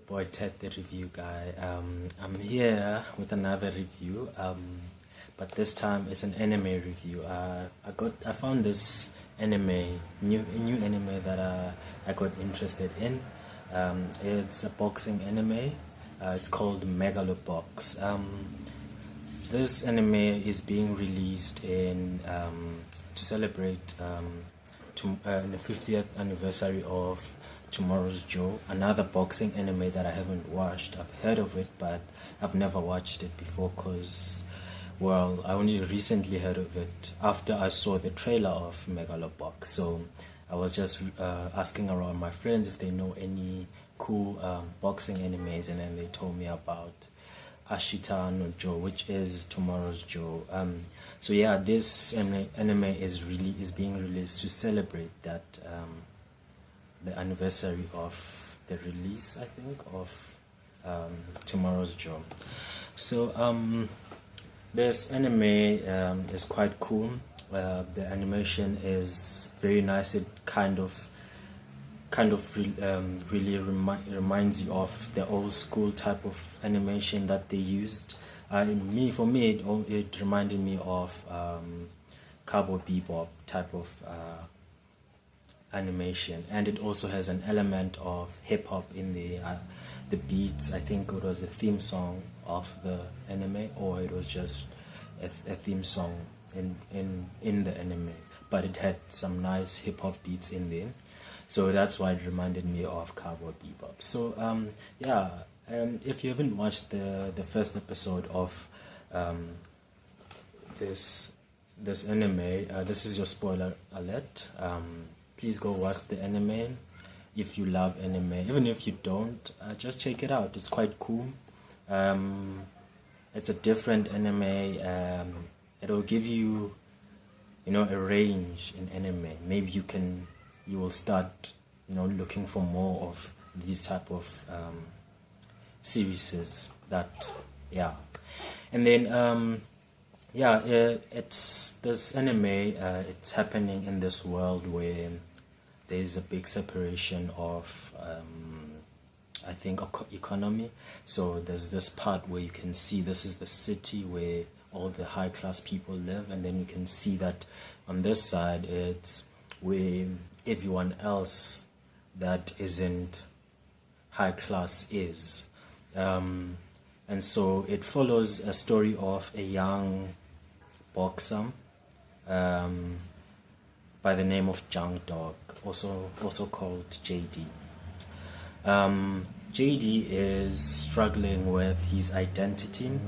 boy Ted, the review guy. I'm here with another review, but this time it's an anime review. I found this new anime that I got interested in. It's a boxing anime. It's called Megalo Box. This anime is being released in to celebrate the 50th anniversary of Tomorrow's Joe, another boxing anime that I haven't watched. I've heard of it, but I've never watched it before because, well, I only recently heard of it after I saw the trailer of Megalo Box. So I was just asking around my friends if they know any cool boxing animes, and then they told me about Ashita no Joe, which is Tomorrow's Joe. So yeah, this anime is being released to celebrate that the anniversary of the release, I think, of Tomorrow's Joe. So this anime is quite cool. The animation is very nice. It really reminds you of the old school type of animation that they used. For me, it reminded me of Cowboy Bebop type of animation, and it also has an element of hip hop in the beats. I think it was a theme song of the anime, or it was just a theme song in the anime, but it had some nice hip hop beats in there. So that's why it reminded me of Cowboy Bebop. So if you haven't watched the first episode of this anime, this is your spoiler alert. Please go watch the anime if you love anime. Even if you don't, just check it out. It's quite cool. It's a different anime. It'll give you, a range in anime. Maybe you will start, looking for more of these type of series. And then it's this anime. It's happening in this world where there is a big separation of, I think, economy. So there's this part where you can see this is the city where all the high class people live, and then you can see that on this side it's where everyone else that isn't high class is. And so it follows a story of a young boxer by the name of Jung Dog, also called JD. JD is struggling with his identity.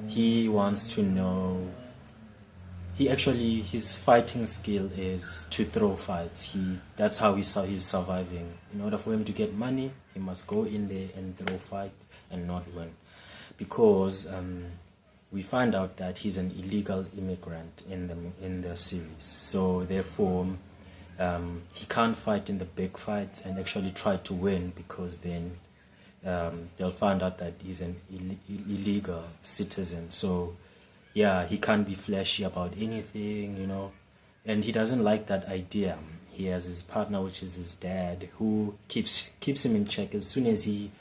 He wants to know. His fighting skill is to throw fights. That's how he's surviving. In order for him to get money, he must go in there and throw fights and not win, because we find out that he's an illegal immigrant in the series. So therefore, he can't fight in the big fights and actually try to win, because then they'll find out that he's an illegal citizen. So yeah, he can't be flashy about anything, and he doesn't like that idea. He has his partner, which is his dad, who keeps him in check. As soon as he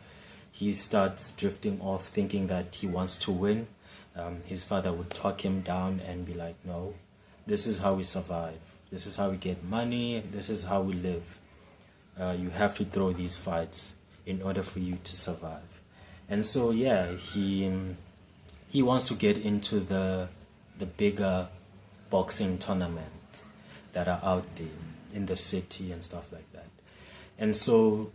starts drifting off, thinking that he wants to win, his father would talk him down and be like, no, this is how we survive. This is how we get money. This is how we live. You have to throw these fights in order for you to survive. And so, yeah, he wants to get into the bigger boxing tournaments that are out there in the city and stuff like that. And so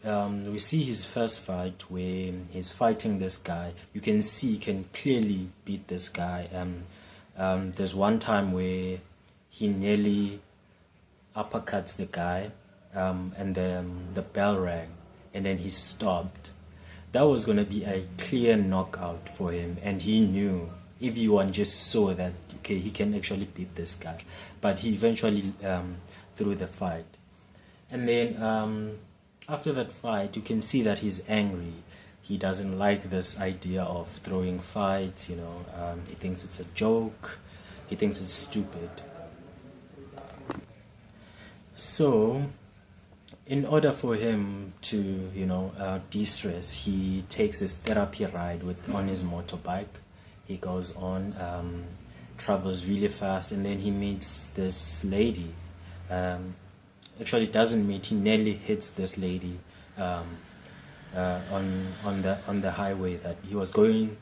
we see his first fight where he's fighting this guy. You can see he can clearly beat this guy. There's one time where he nearly uppercuts the guy, and then the bell rang, and then he stopped. That was going to be a clear knockout for him, and he knew. Everyone just saw that, okay, he can actually beat this guy. But he eventually threw the fight. And then after that fight, you can see that he's angry. He doesn't like this idea of throwing fights, he thinks it's a joke. He thinks it's stupid. So in order for him to, de-stress, he takes his therapy ride on his motorbike. He goes on, travels really fast, and then he meets this lady. Actually, doesn't meet. He nearly hits this lady on the highway that he was going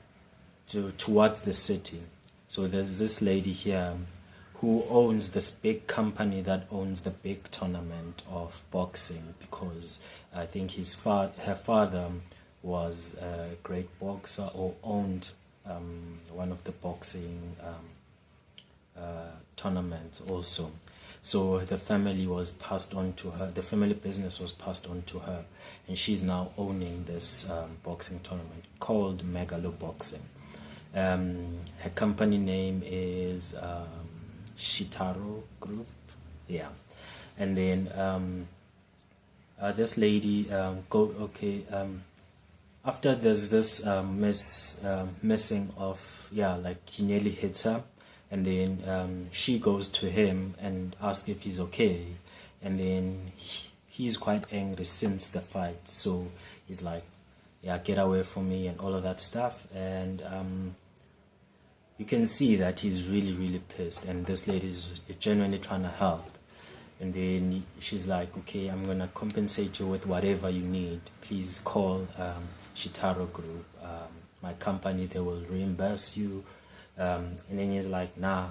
towards the city. So there's this lady here who owns this big company that owns the big tournament of boxing, because I think her father was a great boxer, or owned one of the boxing tournaments also. So the family was passed on to her. The family business was passed on to her, and she's now owning this boxing tournament called Megalo Boxing. Her company name is Shitaro Group, yeah. And then this lady after there's this missing of, like he nearly hits her, and then she goes to him and asks if he's okay, and then he's quite angry since the fight, so he's like, yeah, get away from me and all of that stuff. And you can see that he's really, really pissed, and this lady's genuinely trying to help. And then she's like, okay, I'm gonna compensate you with whatever you need. Please call Shitaro Group, my company, they will reimburse you. And then he's like, nah,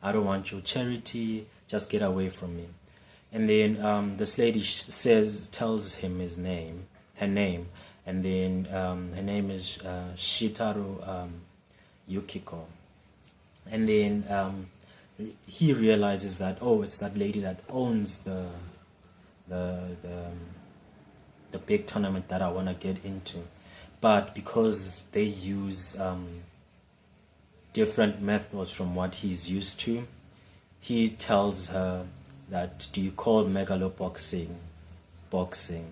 I don't want your charity, just get away from me. And then this lady tells him her name, and then her name is Shitaro Yukiko. And then he realizes that, oh, it's that lady that owns the big tournament that I want to get into. But because they use different methods from what he's used to, he tells her that, do you call Megalo boxing?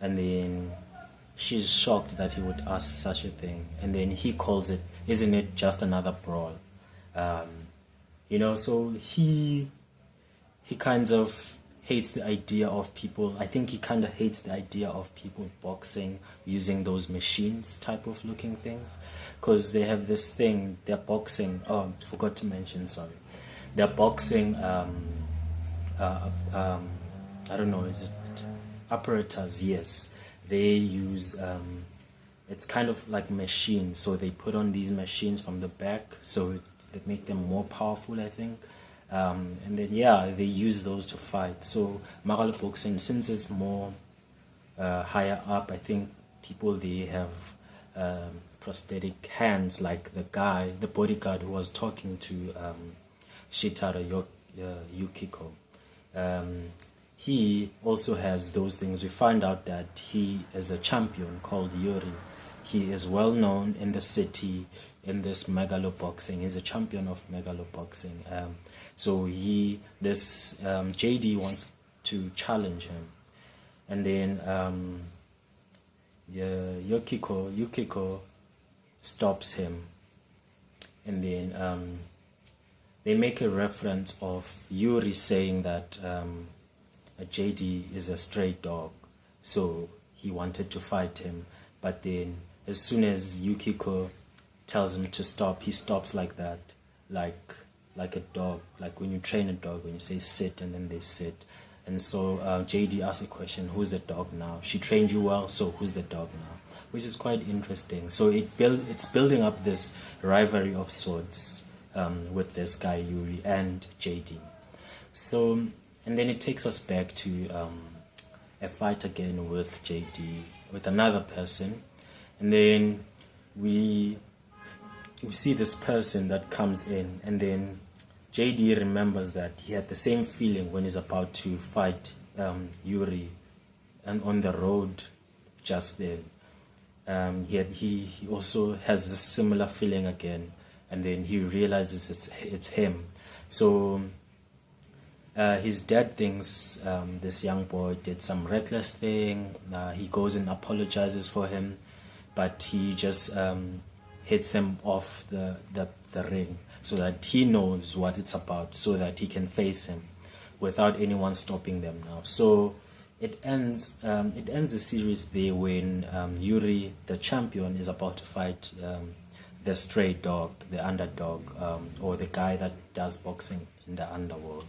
And then she's shocked that he would ask such a thing. And then he calls it, isn't it just another brawl? So he kind of hates the idea of people. I think he kind of hates the idea of people boxing using those machines type of looking things, because they have this thing, they're boxing, forgot to mention, sorry. They're boxing, I don't know, is it apparatus? Yes. They use, it's kind of like machines, so they put on these machines from the back, so they make them more powerful, I think. And then, they use those to fight. So Megalo Boxing, since it's more higher up, I think people, they have prosthetic hands, like the bodyguard who was talking to Shitaro Yukiko. He also has those things. We find out that he is a champion called Yuri. He is well known in the city in this Megalo Boxing. He's a champion of Megalo Boxing. So JD wants to challenge him. And then Yukiko stops him. And then they make a reference of Yuri saying that JD is a stray dog. So he wanted to fight him. But then as soon as Yukiko tells him to stop, he stops like that, like a dog, like when you train a dog, when you say sit and then they sit. And so JD asks a question, who's the dog now? She trained you well, so who's the dog now? Which is quite interesting. So it's building up this rivalry of sorts with this guy Yuri and JD. So, and then it takes us back to a fight again with JD, with another person. And then we see this person that comes in, and then JD remembers that he had the same feeling when he's about to fight Yuri, and on the road just then. He also has this similar feeling again, and then he realizes it's him. So his dad thinks this young boy did some reckless thing. He goes and apologizes for him, but he just hits him off the ring so that he knows what it's about, so that he can face him without anyone stopping them now. So it ends the series there when Yuri, the champion, is about to fight the stray dog, the underdog, or the guy that does boxing in the underworld.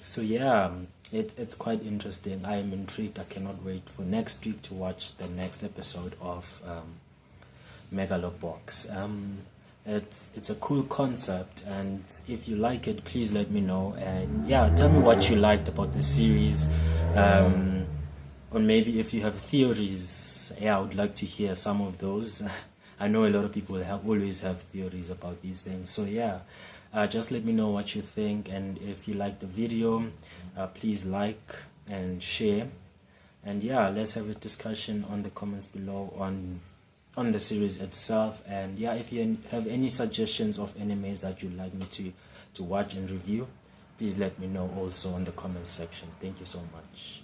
So yeah, it's quite interesting. I am intrigued. I cannot wait for next week to watch the next episode of Megalo Box. It's a cool concept, and if you like it, please let me know. And yeah, tell me what you liked about the series, or maybe if you have theories. Yeah, I would like to hear some of those. I know a lot of people always have theories about these things. So yeah, just let me know what you think, and if you like the video, please like and share. And yeah, let's have a discussion on the comments below on the series itself. And yeah, if you have any suggestions of animes that you'd like me to watch and review, please let me know also on the comments section. Thank you so much.